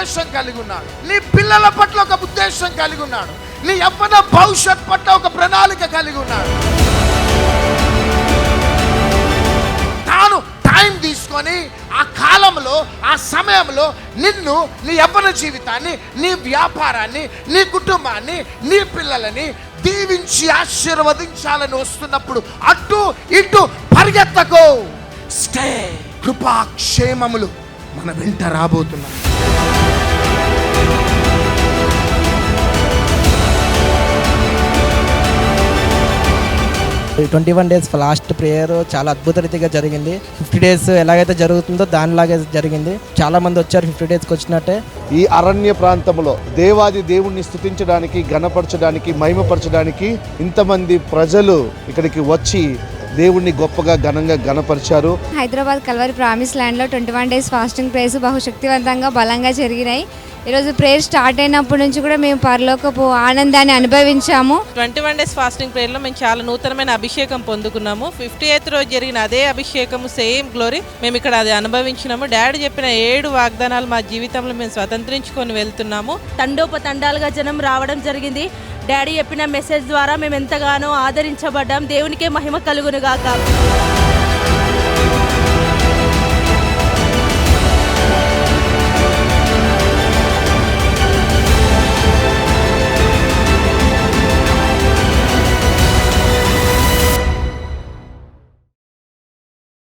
ఉద్దేశం కలిగి ఉన్నాడు. నీ పిల్లల పట్ల ఒక ఉద్దేశం కలిగి ఉన్నాడు. నీ యవ్వన భవిష్యత్ పట్ల ఒక ప్రణాళిక కలిగి ఉన్నాడు. తాను టైం తీసుకొని ఆ కాలంలో, ఆ సమయంలో నిన్ను, నీ యవ్వన జీవితాన్ని, నీ వ్యాపారాన్ని, నీ కుటుంబాన్ని, నీ పిల్లలని దీవించి ఆశీర్వదించాలని వస్తున్నప్పుడు అటు ఇటు పరిగెత్తకు. స్టే. కృపాక్షేమములు మన వెంట రాబోతున్నాయి. 21 days లాస్ట్ ప్రేయర్ చాలా అద్భుత రీతిగా జరిగింది. 50 days ఎలాగైతే జరుగుతుందో దానిలాగే జరిగింది. చాలా మంది వచ్చారు 50 daysకి వచ్చినట్టే. ఈ అరణ్య ప్రాంతంలో దేవాది దేవుణ్ణి స్తుతించడానికి, ఘనపరచడానికి, మహిమపరచడానికి ఇంతమంది ప్రజలు ఇక్కడికి వచ్చి దేవుణ్ణి గొప్పగా ఘనంగా ఘనపరిచారు. హైదరాబాద్ కల్వరి ప్రామిస్ ల్యాండ్లో 21 days ఫాస్టింగ్ ప్రేయర్స్ బహుశక్తివంతంగా బలంగా జరిగినాయి. ఈరోజు ప్రేయర్ స్టార్ట్ అయినప్పటి నుంచి కూడా మేము పరలోకపు ఆనందాన్ని అనుభవించాము. 21 days ఫాస్టింగ్ ప్రేయర్లో మేము చాలా నూతనమైన అభిషేకం పొందుకున్నాము. 58th రోజు జరిగిన అదే అభిషేకము, సేమ్ గ్లోరీ మేము ఇక్కడ అది అనుభవించినాము. డాడీ చెప్పిన 7 వాగ్దానాలు మా జీవితంలో మేము స్వతంత్రించుకొని వెళ్తున్నాము. తండోపతండాలుగా జనం రావడం జరిగింది. డాడీ చెప్పిన మెసేజ్ ద్వారా మేము ఎంతగానో ఆదరించబడ్డాం. దేవునికే మహిమ కలుగును గాక.